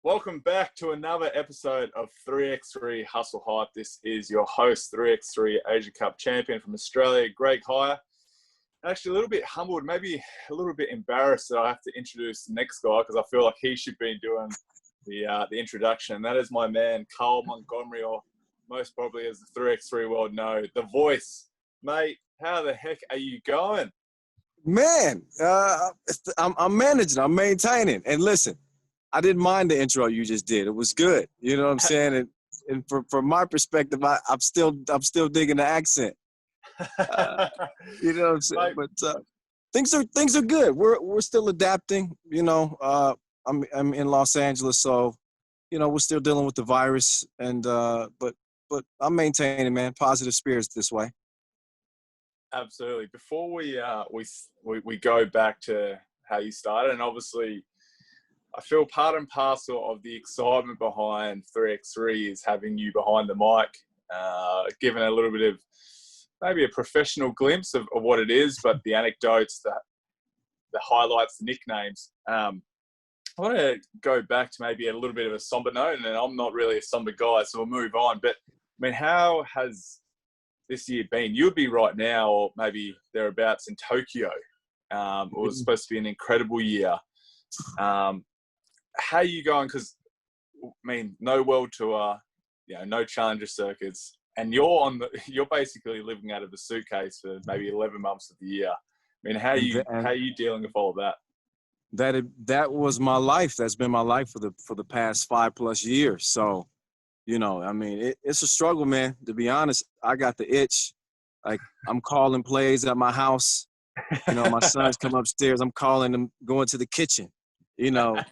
Welcome back to another episode of 3x3 Hustle Hype. This is your host, 3x3 Asia Cup champion from Australia, Greg Hire. Actually, a little bit humbled, maybe a little bit embarrassed that I have to introduce the next guy because I feel like he should be doing the introduction. And that is my man, Kyle Montgomery, or most probably as the 3x3 world know, the voice. Mate, how the heck are you going? Man, I'm managing, I'm maintaining. And listen, I didn't mind the intro you just did. It was good. You know what I'm saying? And from my perspective, I'm still digging the accent. You know what I'm saying? But things are good. We're still adapting. You know, I'm in Los Angeles, so you know we're still dealing with the virus. And but I'm maintaining, man. Positive spirits this way. Absolutely. Before we go back to how you started, and obviously, I feel part and parcel of the excitement behind 3x3 is having you behind the mic, giving a little bit of maybe a professional glimpse of what it is, but the anecdotes, the highlights, the nicknames. I want to go back to maybe a little bit of a somber note, and I'm not really a somber guy, so we'll move on. But, I mean, how has this year been? You'd be right now, or maybe thereabouts in Tokyo. It was supposed to be an incredible year. How are you going? Because, I mean, no world tour, no challenger circuits, and you're basically living out of a suitcase for maybe 11 months of the year. I mean, how are you dealing with all of that? That was my life. That's been my life for the past 5+ years. So, you know, I mean, it's a struggle, man. To be honest, I got the itch. Like, I'm calling plays at my house. You know, my sons come upstairs. I'm calling them, going to the kitchen. I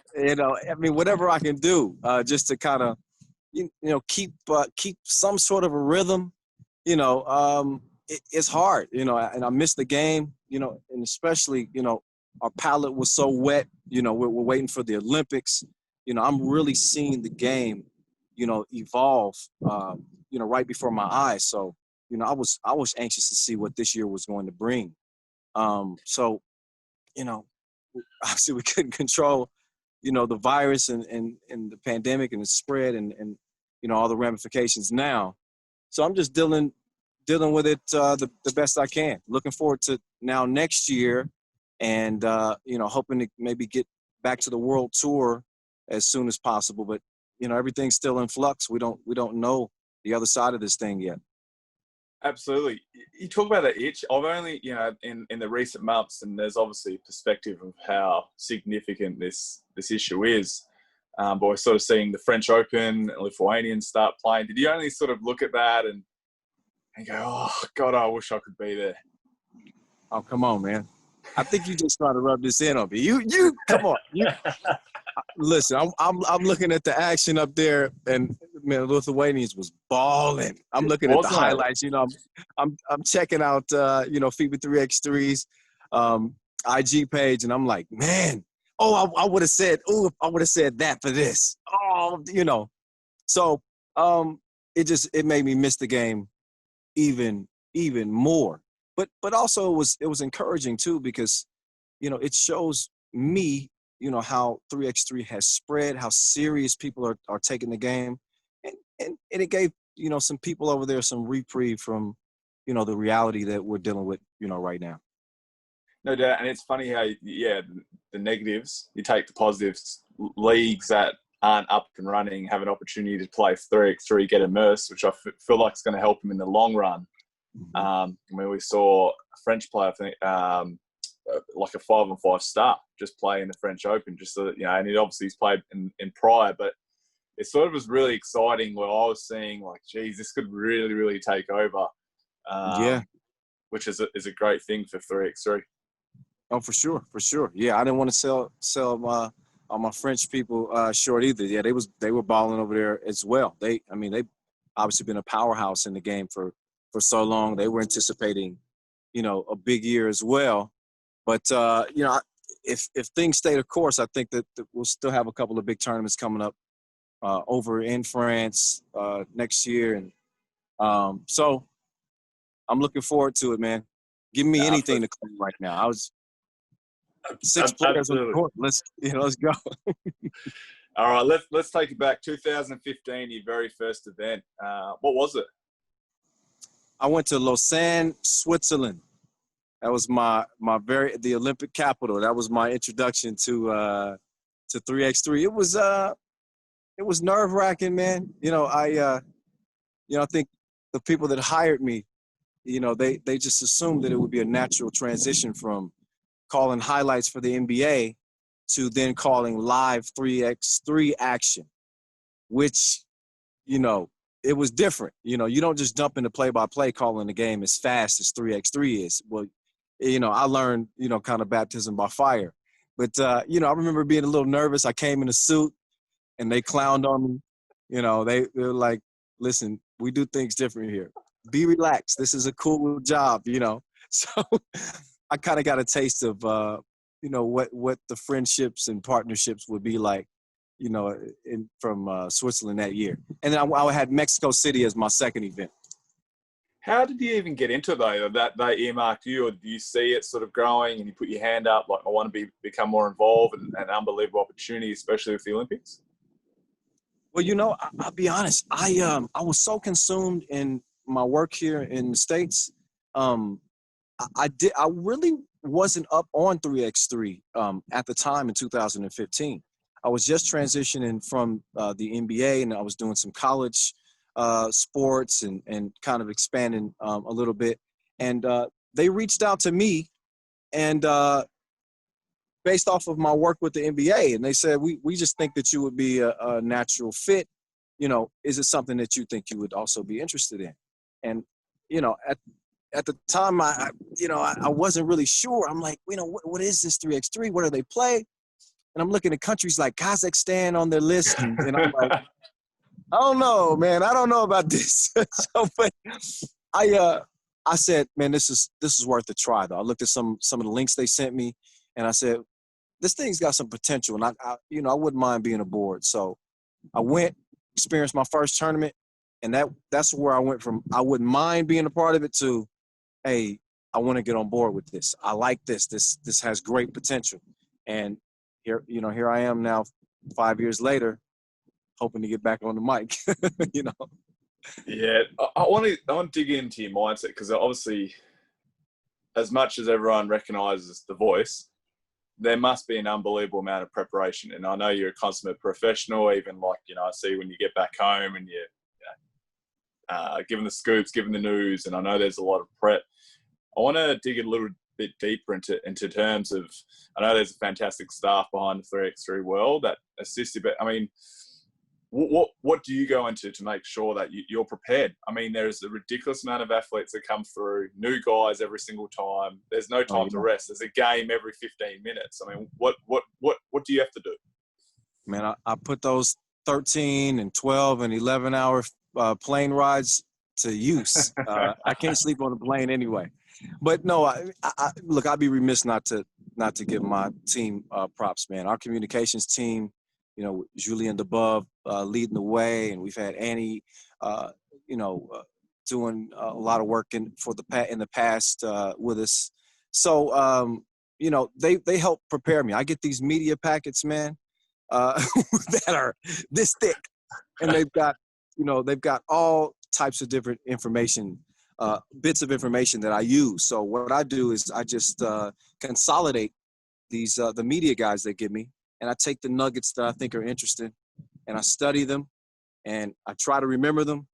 mean, whatever I can do, just to kind of, keep some sort of a rhythm. It's hard, and I miss the game, and especially, our palate was so wet. We're waiting for the Olympics. I'm really seeing the game, evolve, right before my eyes. So, I was anxious to see what this year was going to bring. So, obviously we couldn't control, the virus and the pandemic and the spread and all the ramifications now. So I'm just dealing with it the best I can. Looking forward to now next year and, hoping to maybe get back to the world tour as soon as possible. But, everything's still in flux. We don't know the other side of this thing yet. Absolutely. You talk about that itch. I've only, in the recent months, and there's obviously a perspective of how significant this issue is. But we're sort of seeing the French Open, Lithuanians start playing. Did you only sort of look at that and go, oh, God, I wish I could be there? Oh, come on, man. I think you just trying to rub this in on me. You come on. Listen, I'm looking at the action up there, and man, Lithuanians was balling. I'm looking at the highlights. I'm checking out FIBA 3x3's IG page, and I'm like, man, I would have said that for this. So it made me miss the game even more. But also it was encouraging too, because it shows me how 3x3 has spread, how serious people are taking the game, and it gave some people over there some reprieve from the reality that we're dealing with right now. No doubt. And it's funny how the negatives, you take the positives. Leagues that aren't up and running have an opportunity to play 3x3, get immersed, which I feel like is going to help them in the long run. We saw a French player, I think, like a 5-on-5 star, just play in the French Open, just so that, and he obviously he's played in prior, but it sort of was really exciting where I was seeing like, geez, this could really, really take over. Which is a great thing for 3x3. Oh, for sure. Yeah, I didn't want to sell my French people short either. Yeah, they were balling over there as well. They've obviously been a powerhouse in the game for so long. They were anticipating, a big year as well. But if things stay the course, I think that we'll still have a couple of big tournaments coming up over in France next year, and so I'm looking forward to it, man. Give me anything to claim right now. I was 6 players on the court. Let's go. All right, let's take it back. 2015, your very first event. What was it? I went to Lausanne, Switzerland. That was the Olympic capital. That was my introduction to 3x3. It was nerve-wracking, man. I think the people that hired me, they just assumed that it would be a natural transition from calling highlights for the NBA to then calling live 3x3 action, which, it was different. You don't just jump into play-by-play calling the game as fast as 3x3 is. Well, I learned, kind of baptism by fire. But, I remember being a little nervous. I came in a suit and they clowned on me. They were like, listen, we do things different here. Be relaxed. This is a cool job, So I kind of got a taste of, what the friendships and partnerships would be like, from Switzerland that year. And then I had Mexico City as my second event. How did you even get into it, though? That they earmarked you, or do you see it sort of growing and you put your hand up, like, I want to become more involved, and an unbelievable opportunity, especially with the Olympics? Well, I'll be honest. I was so consumed in my work here in the States. I really wasn't up on 3x3 at the time in 2015. I was just transitioning from the NBA, and I was doing some college sports and kind of expanding a little bit. And they reached out to me, and based off of my work with the NBA, and they said, we just think that you would be a natural fit. Is it something that you think you would also be interested in? And, at the time, I wasn't really sure. I'm like, what is this 3x3? What do they play? And I'm looking at countries like Kazakhstan on their list, and I'm like, I don't know, man. I don't know about this. But I said, man, this is worth a try, though. I looked at some of the links they sent me, and I said, this thing's got some potential, and I wouldn't mind being aboard. So I went, experienced my first tournament, and that's where I went from I wouldn't mind being a part of it to, hey, I want to get on board with this. I like this. This has great potential. And here I am now 5 years later, hoping to get back on the mic. Yeah, I want to dig into your mindset, because obviously, as much as everyone recognizes the voice, there must be an unbelievable amount of preparation. And I know you're a consummate professional, even like, I see when you get back home and you're giving the scoops, giving the news, and I know there's a lot of prep. I want to dig a little bit deeper into terms of, I know there's a fantastic staff behind the 3x3 world that assists you, but I mean, what do you go into to make sure that you're prepared? I mean, there's a ridiculous amount of athletes that come through, new guys every single time. There's no time to rest. There's a game every 15 minutes. I mean, what do you have to do? Man, I put those 13 and 12 and 11-hour plane rides to use. I can't sleep on a plane anyway. But no, look, I'd be remiss not to give my team props, man. Our communications team, Julien Debove leading the way, and we've had Annie, doing a lot of work in the past with us. So, they help prepare me. I get these media packets, man, that are this thick, and they've got all types of different information, bits of information that I use. So what I do is I just consolidate these the media guides they give me, and I take the nuggets that I think are interesting, and I study them, and I try to remember them,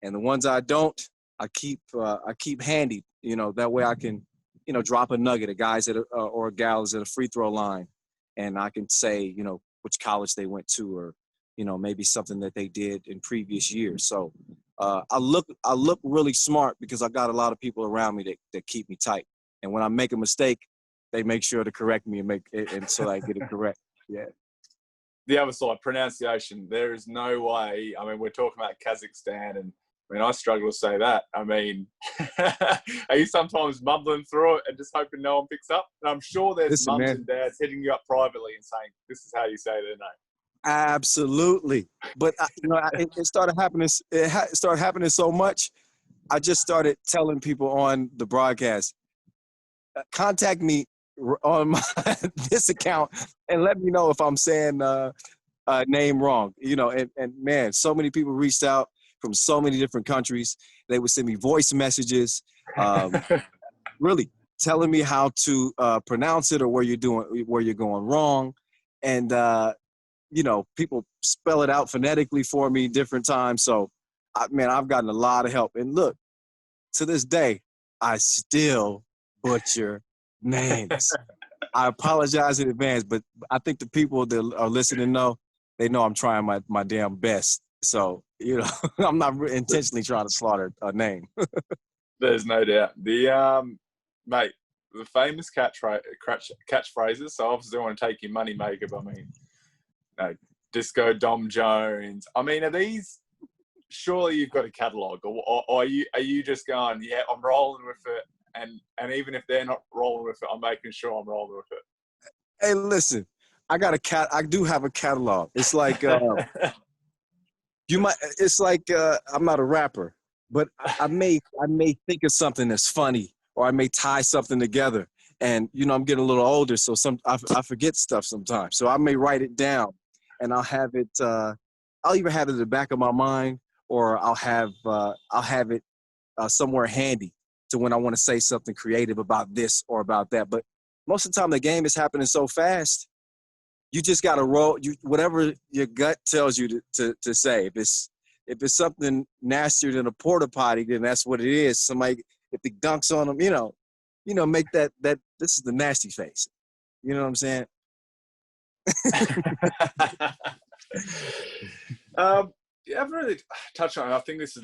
and the ones I don't, I keep handy. That way I can, drop a nugget. A guy's or a gal is at a free throw line, and I can say, which college they went to, or maybe something that they did in previous years. So I look really smart because I got a lot of people around me that keep me tight. And when I make a mistake, they make sure to correct me and so I get it correct. Yeah. The other side, pronunciation. There is no way. I mean, we're talking about Kazakhstan, and I mean, I struggle to say that. I mean, are you sometimes mumbling through it and just hoping no one picks up? And I'm sure there's mums and dads hitting you up privately and saying, "This is how you say their name." Absolutely, but it started happening. It started happening so much. I just started telling people on the broadcast, contact me on this account and let me know if I'm saying name wrong. And man, so many people reached out from so many different countries. They would send me voice messages, really telling me how to pronounce it or where you're going wrong. And, people spell it out phonetically for me different times. So, I've gotten a lot of help. And look, to this day, I still butcher names. I apologize in advance, but I think the people that are listening they know I'm trying my damn best. So, I'm not intentionally trying to slaughter a name. There's no doubt. The mate, the famous catchphrases. So obviously, I want to take your money maker. But Disco Dom Jones. I mean, are these? Surely you've got a catalog, or are you just going? Yeah, I'm rolling with it, and even if they're not rolling with it, I'm making sure I'm rolling with it. Hey, listen, I do have a catalog. It's like I'm not a rapper, but I may think of something that's funny, or I may tie something together. And I'm getting a little older, so I forget stuff sometimes. So I may write it down, and I'll have it. I'll either have it in the back of my mind, or I'll have it somewhere handy to when I want to say something creative about this or about that. But most of the time, the game is happening so fast, you just got to roll. Whatever your gut tells you to say. If it's something nastier than a porta potty, then that's what it is. Somebody, if it dunks on them, make that this is the nasty face. You know what I'm saying? Yeah, I've really touched on it. I think this is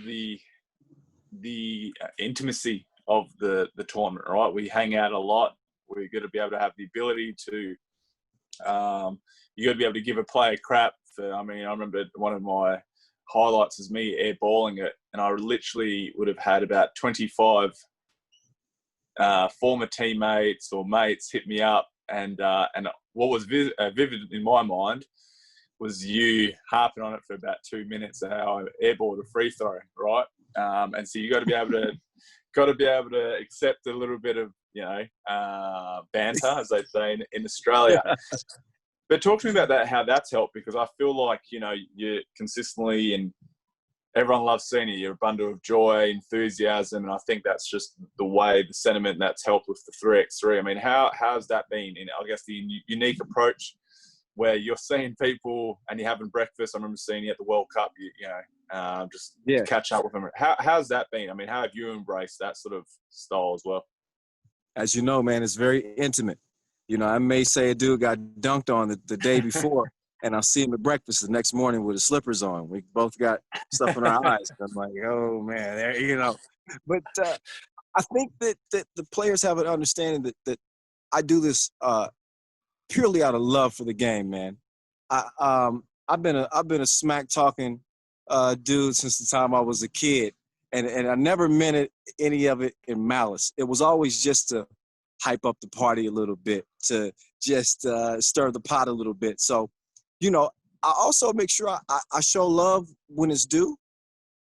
the intimacy of the tournament, right? We hang out a lot. We're going to be able to have the ability to, you got to be able to give a player crap. I remember one of my highlights is me airballing it, and I literally would have had about 25 former teammates or mates hit me up, and what was vivid in my mind was you harping on it for about 2 minutes, how I airballed a free throw, right? And so you got to be able to accept a little bit of banter, as they say in Australia. But talk to me about that, how that's helped, because I feel like you're consistently, and everyone loves seeing you. You're a bundle of joy, enthusiasm, and I think that's just the sentiment that's helped with the 3x3. I mean, how's that been? In I guess the unique approach where you're seeing people and you're having breakfast. I remember seeing you at the World Cup, to catch up with them. How's that been? I mean, how have you embraced that sort of style as well? As you know, man, it's very intimate. I may say a dude got dunked on the day before, and I'll see him at breakfast the next morning with his slippers on. We both got stuff in our eyes. I'm like, oh, man, But I think that the players have an understanding that I do this purely out of love for the game, man. I've been a smack talking dude since the time I was a kid, and I never meant any of it in malice. It was always just to hype up the party a little bit, to just stir the pot a little bit. So, I also make sure I show love when it's due,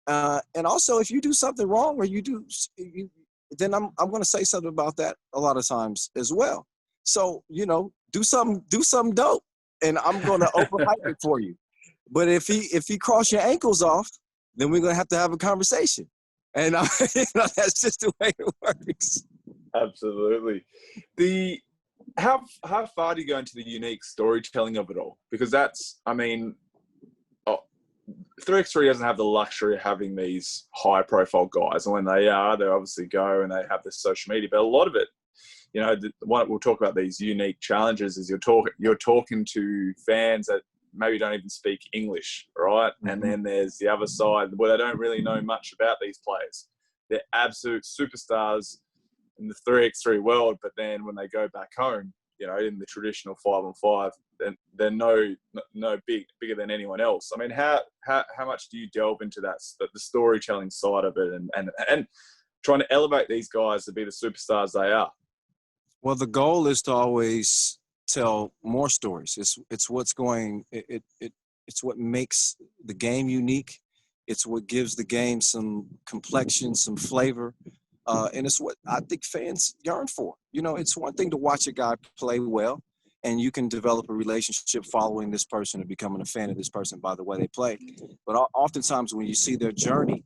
and also if you do something wrong or then I'm going to say something about that a lot of times as well. So, do something dope, and I'm going to overhype it for you. But if he cross your ankles off, then we're going to have a conversation. And that's just the way it works. Absolutely. How far do you go into the unique storytelling of it all? Because 3x3 doesn't have the luxury of having these high profile guys. And when they obviously go and they have this social media. But a lot of it, we'll talk about these unique challenges is you're talking to fans that maybe don't even speak English, right? Mm-hmm. And then there's the other side where they don't really know much about these players. They're absolute superstars in the 3x3 world, but then when they go back home, in the traditional 5-on-5, then they're no bigger than anyone else. I mean, how much do you delve into the storytelling side of it and trying to elevate these guys to be the superstars they are? Well, the goal is to always tell more stories. It's what makes the game unique. It's what gives the game some complexion, some flavor. And it's what I think fans yearn for. It's one thing to watch a guy play well. and you can develop a relationship following this person and becoming a fan of this person by the way they play. But oftentimes when you see their journey,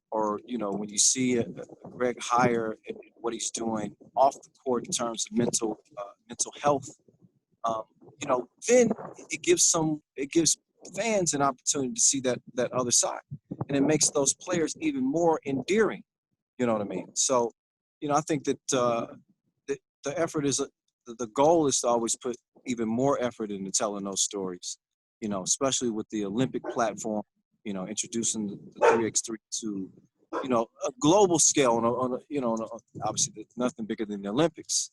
or when you see Greg Hire and what he's doing off the court in terms of mental health, then it gives fans an opportunity to see that other side, and it makes those players even more endearing. You know what I mean? So, I think that the effort is the goal is to always put even more effort into telling those stories. Especially with the Olympic platform. Introducing the 3x3 to a global scale obviously there's nothing bigger than the Olympics.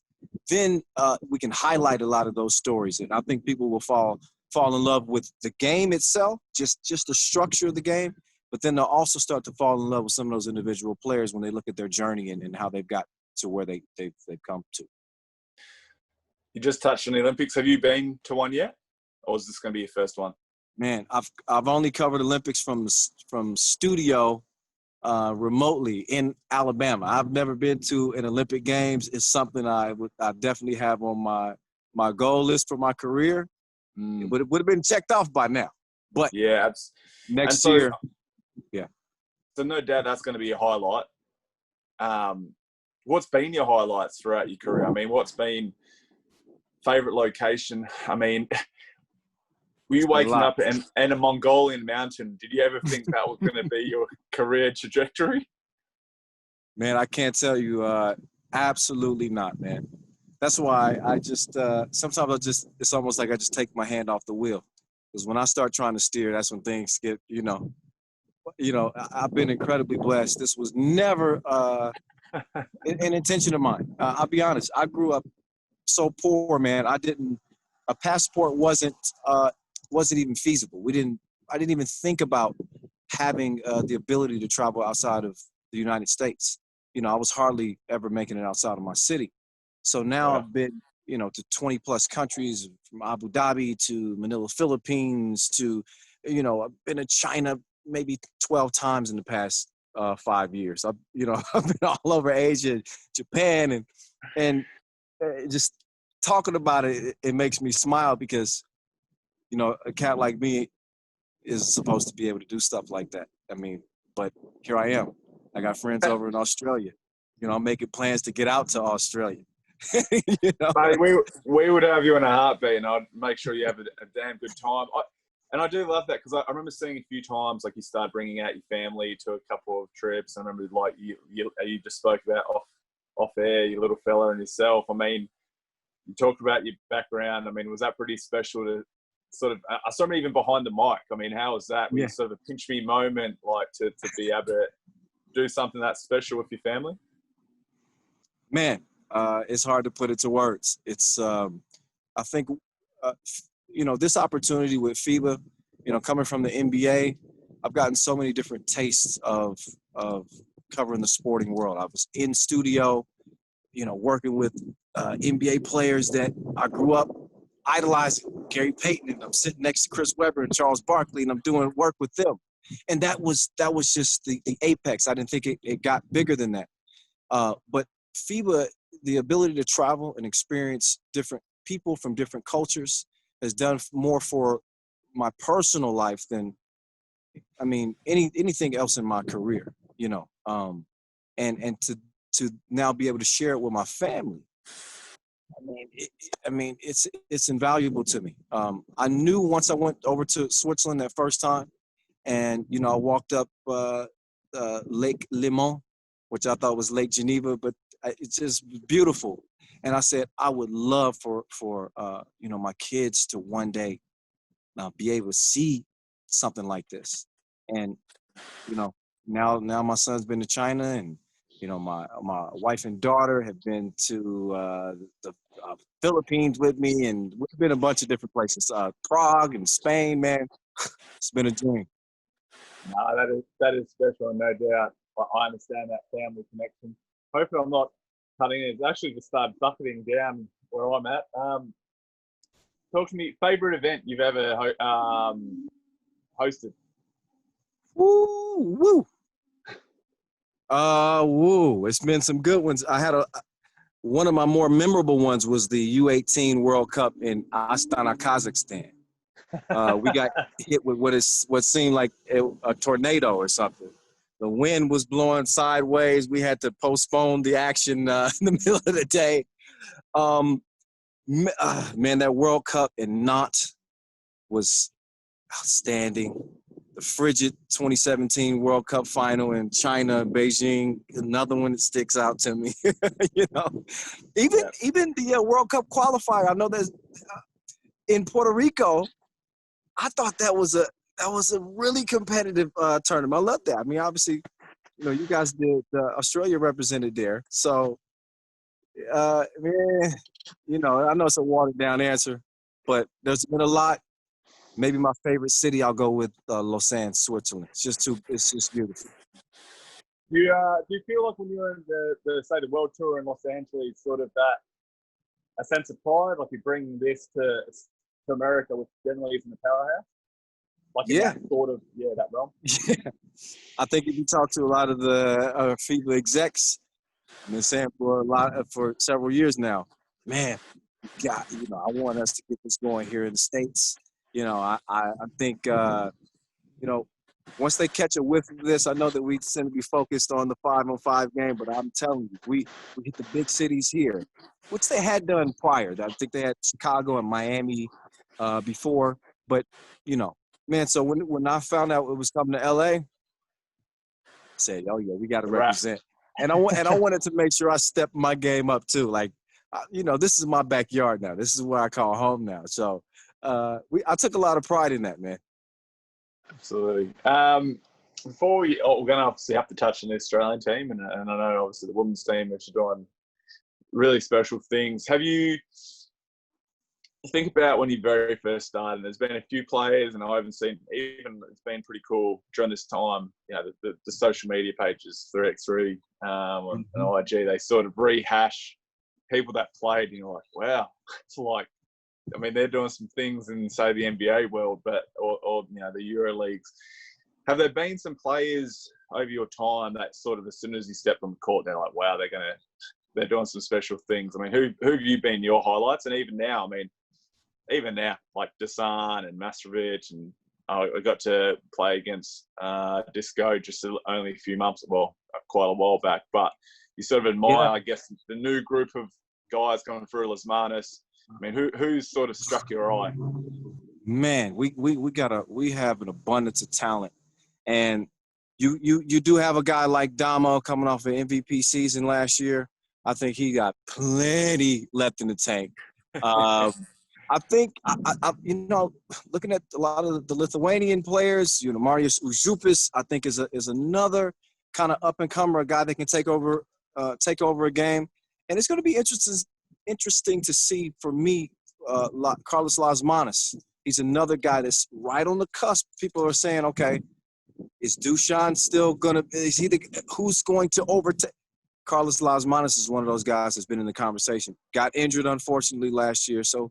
Then we can highlight a lot of those stories, and I think people will fall in love with the game itself, just the structure of the game. But then they'll also start to fall in love with some of those individual players when they look at their journey and how they've got to where they've come to. You just touched on the Olympics. Have you been to one yet, or is this going to be your first one? Man, I've only covered Olympics from studio remotely in Alabama. I've never been to an Olympic Games. It's something I definitely have on my goal list for my career. It would have been checked off by now. But yeah, next year, yeah. So no doubt that's going to be a highlight. What's been your highlights throughout your career? I mean, what's been favorite location? I mean, were you waking up in a Mongolian mountain? Did you ever think that was going to be your career trajectory? Man, I can't tell you. Absolutely not, man. That's why I just sometimes it's almost like I just take my hand off the wheel, because when I start trying to steer, that's when things get I've been incredibly blessed. This was never an intention of mine. I'll be honest. I grew up so poor, man. A passport wasn't even feasible. I didn't even think about having the ability to travel outside of the United States. I was hardly ever making it outside of my city. So now I've been, to 20 plus countries, from Abu Dhabi to Manila, Philippines to, I've been to China maybe 12 times in the past 5 years. I've been all over Asia, Japan, and just talking about it, it makes me smile, because a cat like me is supposed to be able to do stuff like that. I mean, but here I am. I got friends over in Australia. I'm making plans to get out to Australia. Mate, we would have you in a heartbeat, and I'd make sure you have a damn good time. And I do love that, because I remember seeing a few times, like, you start bringing out your family to a couple of trips. I remember, like, you just spoke about off air, your little fella and yourself. I mean, you talked about your background. I mean, was that pretty special to sort of, I saw me even behind the mic. I mean, how was that? Yeah. Sort of a pinch me moment, like, to be able to do something that special with your family? Man, it's hard to put it to words. It's, I think, this opportunity with FIBA, coming from the NBA, I've gotten so many different tastes of covering the sporting world. I was in studio, working with NBA players that I grew up idolizing, Gary Payton, and I'm sitting next to Chris Webber and Charles Barkley, and I'm doing work with them. And that was just the apex. I didn't think it got bigger than that. But FIBA, the ability to travel and experience different people from different cultures, has done more for my personal life than, I mean, anything else in my career, and to now be able to share it with my family. I mean, it's invaluable to me. I knew once I went over to Switzerland that first time, and I walked up Lake Léman, which I thought was Lake Geneva, but it's just beautiful. And I said, I would love for my kids to one day be able to see something like this. And now my son's been to China, and my wife and daughter have been to the Philippines with me, and we've been a bunch of different places, Prague and Spain. Man, it's been a dream. No, that is special, no doubt. I understand that family connection. Hopefully I'm not cutting it. It's actually just started bucketing down where I'm at. Talk to me, favorite event you've ever hosted? Woo! It's been some good ones. I had one of my more memorable ones was the U18 World Cup in Astana, Kazakhstan. We got hit with what seemed like a tornado or something. The wind was blowing sideways. We had to postpone the action in the middle of the day. Man, that World Cup in Nantes was outstanding. The frigid 2017 World Cup final in China, Beijing, another one that sticks out to me. You know, even the World Cup qualifier. I know there's in Puerto Rico. I thought that was a really competitive tournament. I love that. I mean, obviously, you know, you guys did Australia represented there, so man, you know, I know it's a watered down answer, but there's been a lot. Maybe my favorite city, I'll go with Lausanne, Switzerland. It's just beautiful. Do you feel like when you're in the world tour in Los Angeles, sort of that a sense of pride, like you bring this to America, which generally isn't a powerhouse? Like in that sort of that realm. Yeah, I think if you talk to a lot of the FIBA execs, I've been saying for several years now, man, God, you know, I want us to get this going here in the States. You know, I think, you know, once they catch a whiff of this, I know that we tend to be focused on the 5-on-5 game, but I'm telling you, we hit the big cities here, which they had done prior. I think they had Chicago and Miami before, but, you know, man, so when I found out it was coming to LA, I said, oh, yeah, we got to represent. And I wanted to make sure I stepped my game up, too. Like, you know, this is my backyard now. This is where I call home now. So I took a lot of pride in that, man. Absolutely. Before we're going to obviously have to touch on the Australian team, and I know obviously the women's team is doing really special things. Have you think about when you very first started? There's been a few players, and I haven't seen even. It's been pretty cool during this time. You know, the social media pages, 3x3 and IG, they sort of rehash people that played, and you're like, wow, it's like. I mean, they're doing some things in, say, the NBA world, or you know, the Euro leagues. Have there been some players over your time that sort of, as soon as you step on the court, they're like, wow, they're doing some special things? I mean, who have you been your highlights? And even now, like Desan and Mastrovic, and I got to play against Disco just only a few months, well, quite a while back. But you sort of admire, I guess, the new group of guys coming through, Lasmanis. I mean, who's sort of struck your eye? Man, we have an abundance of talent, and you do have a guy like Damo coming off an MVP season last year. I think he got plenty left in the tank. I think you know, looking at a lot of the Lithuanian players, you know, Marius Užupis, I think is another kind of up and comer, a guy that can take over a game, and it's going to be interesting to see for me, Carlos Lasmanis. He's another guy that's right on the cusp. People are saying, okay, is Dusan still who's going to overtake? Carlos Lasmanis is one of those guys that's been in the conversation. Got injured, unfortunately, last year, so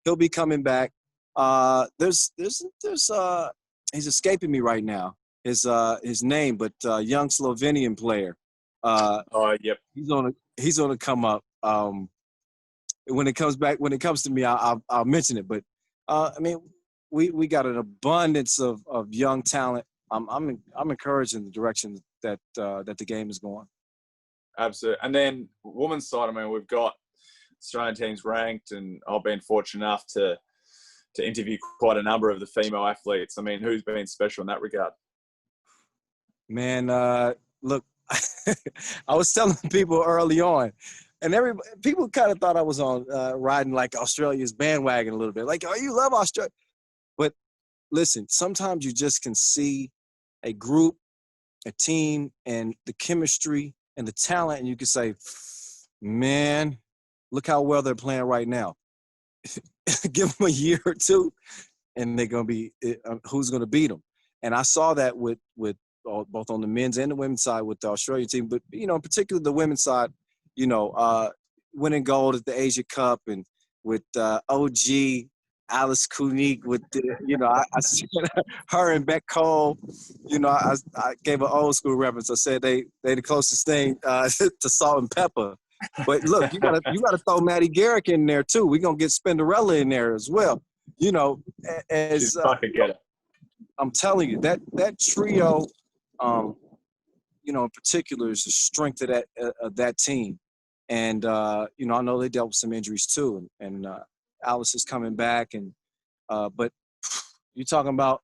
he'll be coming back. There's he's escaping me right now, his name, but young Slovenian player. Yep. He's on a come up. When it comes to me, I'll mention it. But I mean, we got an abundance of young talent. I'm encouraged in the direction that the game is going. Absolutely. And then women's side, I mean, we've got Australian teams ranked, and I've been fortunate enough to interview quite a number of the female athletes. I mean, who's been special in that regard? Man, look, I was telling people early on, and people kind of thought I was on riding like Australia's bandwagon a little bit. Like, oh, you love Australia. But listen, sometimes you just can see a group, a team, and the chemistry and the talent, and you can say, man, look how well they're playing right now. Give them a year or two, and they're going to be who's going to beat them. And I saw that with both on the men's and the women's side with the Australian team. But, you know, in particular the women's side, you know, winning gold at the Asia Cup, and with OG, Alice Kunik, with you know, I said her and Beck Cole, you know, I gave an old school reference. I said they the closest thing to salt and pepper But look, you gotta throw Maddie Garrick in there too. We're gonna get Spinderella in there as well. You know, She's fucking get it. I'm telling you, that trio, you know, in particular is the strength of that team. And you know, I know they dealt with some injuries too, and Alice is coming back, and but you're talking about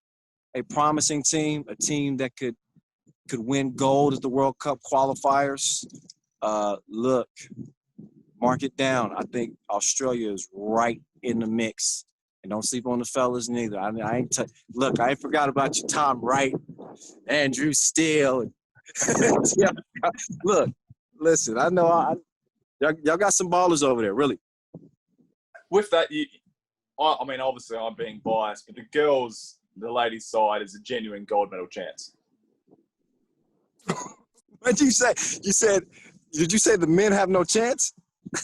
a promising team, a team that could win gold at the World Cup qualifiers. Look, mark it down. I think Australia is right in the mix. And don't sleep on the fellas neither. I ain't forgot about you, Tom Wright, Andrew Steele. Yeah. Look, listen, I know y'all got some ballers over there, really. With that, I mean, obviously I'm being biased, but the ladies' side is a genuine gold medal chance. What'd you say? Did you say the men have no chance?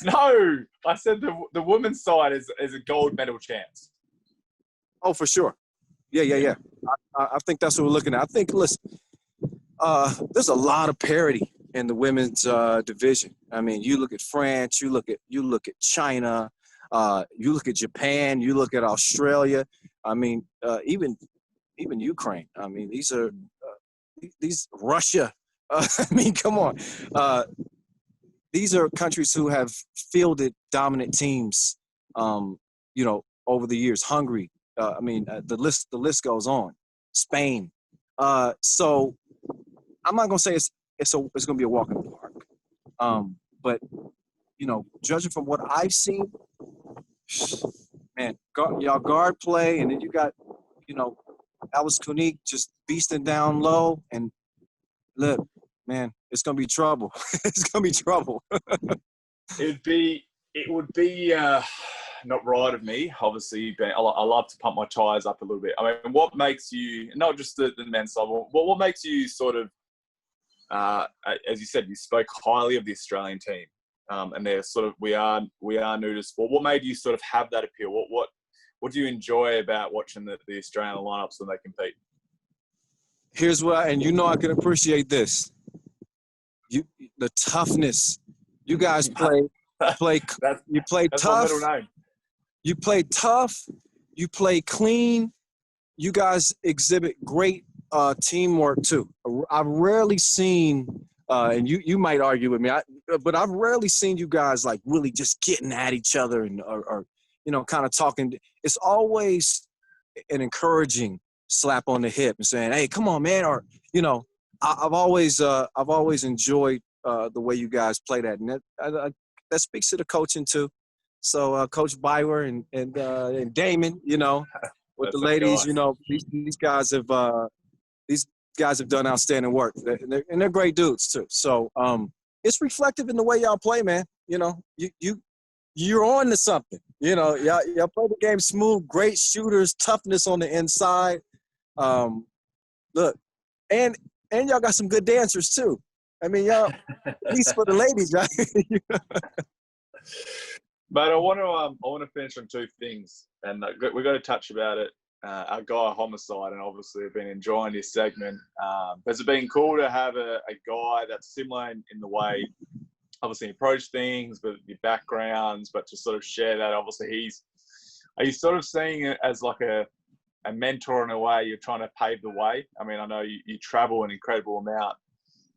No, I said the women's side is a gold medal chance. Oh, for sure. Yeah. I think that's what we're looking at. I think, listen, there's a lot of parity in the women's division. I mean, you look at France, you look at China, you look at Japan, you look at Australia. I mean, even Ukraine. I mean, these Russia. I mean, come on. These are countries who have fielded dominant teams, you know, over the years. Hungary. I mean, the list goes on. Spain. So I'm not gonna say it's gonna be a walk in the park. But you know, judging from what I've seen, man, y'all guard play, and then you got, you know, Alice Kunik just beasting down low, and look, man, it's gonna be trouble. It's gonna be trouble. It would be not right of me, obviously. But I love to pump my tires up a little bit. I mean, what makes you, not just the men's side, what makes you sort of, as you said, you spoke highly of the Australian team, and they're sort of we are new to sport. What made you sort of have that appeal? What do you enjoy about watching the Australian lineups when they compete? Here's what, and you know I can appreciate this. The toughness. You guys play tough. That's my middle name. You play tough. You play clean. You guys exhibit great teamwork too. I've rarely seen, and you might argue with me, but I've rarely seen you guys like really just getting at each other and or you know, kind of talking. It's always an encouraging slap on the hip and saying, "Hey, come on, man!" Or you know, I've always enjoyed the way you guys play that, and that speaks to the coaching too. So Coach Bywer and Damon, you know, with the ladies, you know, these guys have done outstanding work, and they're great dudes too. So it's reflective in the way y'all play, man. You know, you're on to something. You know, y'all play the game smooth, great shooters, toughness on the inside. Look, and y'all got some good dancers too. I mean, y'all, at least for the ladies, right? But I want to finish on two things, and we're going to touch about it. Our guy Homicide, and obviously I've been enjoying this segment. Has it been cool to have a guy that's similar in the way, obviously, approach things, but your backgrounds, but to sort of share that? Obviously, are you sort of seeing it as like a mentor in a way? You're trying to pave the way. I mean, I know you travel an incredible amount.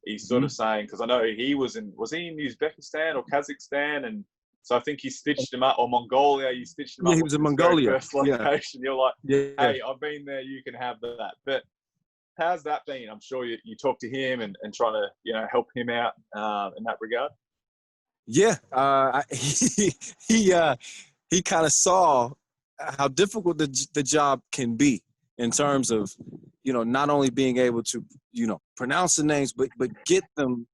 He's sort of saying, because I know was he in Uzbekistan or Kazakhstan, and so I think he stitched him up, or Mongolia. You stitched him up. Yeah, he was in Mongolia. First location. Yeah. You're like, yeah. Hey, I've been there. You can have that. But how's that been? I'm sure you talk to him and trying to, you know, help him out in that regard. Yeah, he kind of saw how difficult the job can be in terms of, you know, not only being able to, you know, pronounce the names, but get them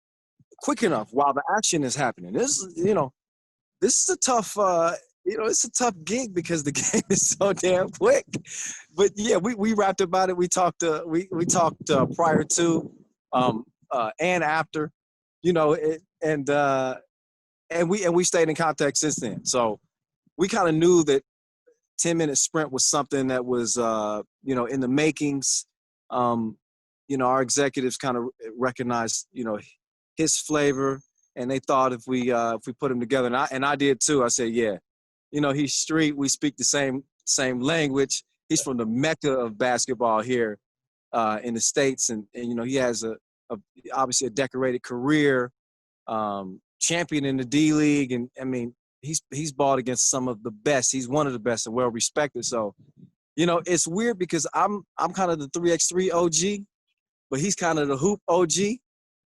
quick enough while the action is happening. This is a tough, it's a tough gig because the game is so damn quick. But yeah, we rapped about it. We talked prior to and after, you know, and we stayed in contact since then. So we kind of knew that 10-minute sprint was something that was, you know, in the makings. You know, our executives kind of recognized, you know, his flavor, and they thought if we put him together, and I did too. I said, yeah, he's street. We speak the same language. He's from the mecca of basketball here in the States, and he has obviously a decorated career, champion in the D League, and I mean he's balled against some of the best. He's one of the best and well respected. So, it's weird because I'm kind of the 3x3 OG, but he's kind of the hoop OG.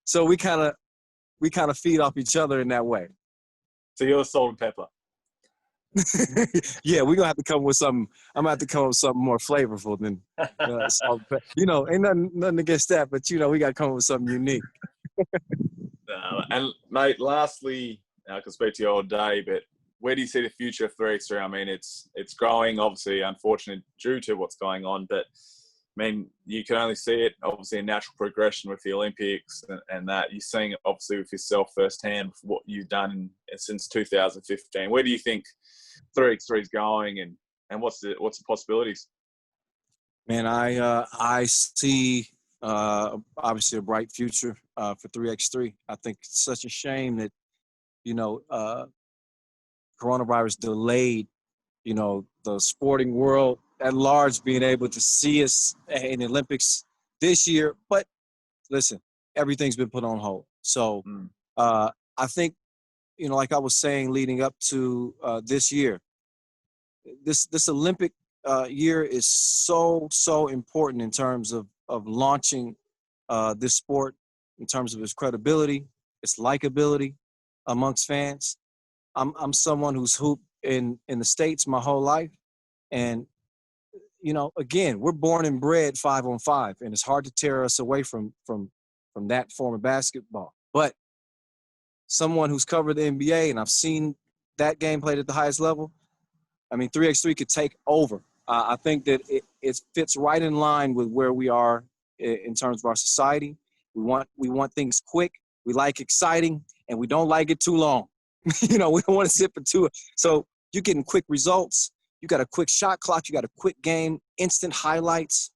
So we kind of feed off each other in that way. So you're salt and pepper. Yeah, we're gonna have to come with something. I'm gonna have to come up with something more flavorful than salt and pepper. Ain't nothing against that, but we gotta come up with something unique. And mate, lastly, I can speak to you all day, but where do you see the future of 3x3? I mean, it's growing, obviously, unfortunately, due to what's going on, but I mean, you can only see it, obviously, a natural progression with the Olympics and that. You're seeing it, obviously, with yourself firsthand, with what you've done since 2015. Where do you think 3x3 is going, and what's the possibilities? Man, I see obviously a bright future for 3x3. I think it's such a shame that coronavirus delayed the sporting world at large being able to see us in the Olympics this year. But listen, everything's been put on hold. So I think like I was saying leading up to this year, this Olympic year is so important in terms of launching this sport, in terms of its credibility, its likability amongst fans. I'm someone who's hooped in the States my whole life, and again, we're born and bred 5-on-5, and it's hard to tear us away from that form of basketball. But someone who's covered the NBA, and I've seen that game played at the highest level, I mean, 3x3 could take over. I think that it fits right in line with where we are in terms of our society. We want things quick. We like exciting, and we don't like it too long. We don't want to sit for too. So you're getting quick results. You got a quick shot clock. You got a quick game, instant highlights.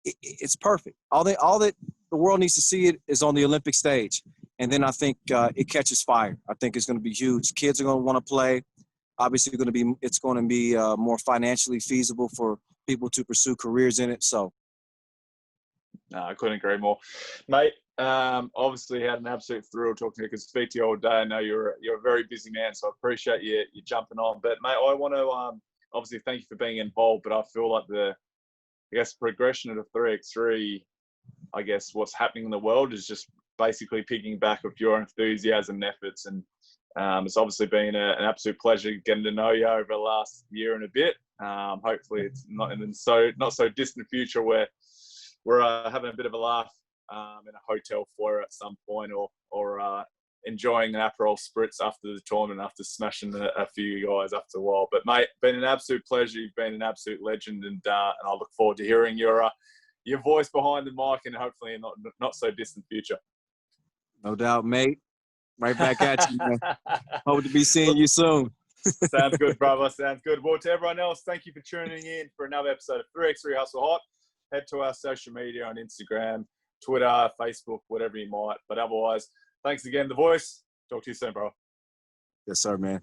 It's perfect. All that the world needs to see it is on the Olympic stage. And then I think it catches fire. I think it's going to be huge. Kids are going to want to play. Obviously, it's going to be more financially feasible for people to pursue careers in it. So, no, I couldn't agree more, mate. Obviously, had an absolute thrill talking to you. I could speak to you all day. I know you're a very busy man, so I appreciate you jumping on. But mate, I want to obviously thank you for being involved. But I feel like the progression of the 3x3, I guess what's happening in the world is just basically picking back with your enthusiasm and efforts. And it's obviously been an absolute pleasure getting to know you over the last year and a bit. Hopefully, it's not so distant future where we're having a bit of a laugh in a hotel foyer at some point, or enjoying an Aperol spritz after the tournament, after smashing a few guys after a while. But mate, been an absolute pleasure. You've been an absolute legend, and I look forward to hearing your voice behind the mic, and hopefully in not so distant future. No doubt, mate. Right back at you, man. Hope to be seeing you soon. Sounds good, brother. Sounds good. Well, to everyone else, thank you for tuning in for another episode of 3x3 Hustle Hot. Head to our social media on Instagram, Twitter, Facebook, whatever you might. But otherwise, thanks again, The Voice. Talk to you soon, bro. Yes, sir, man.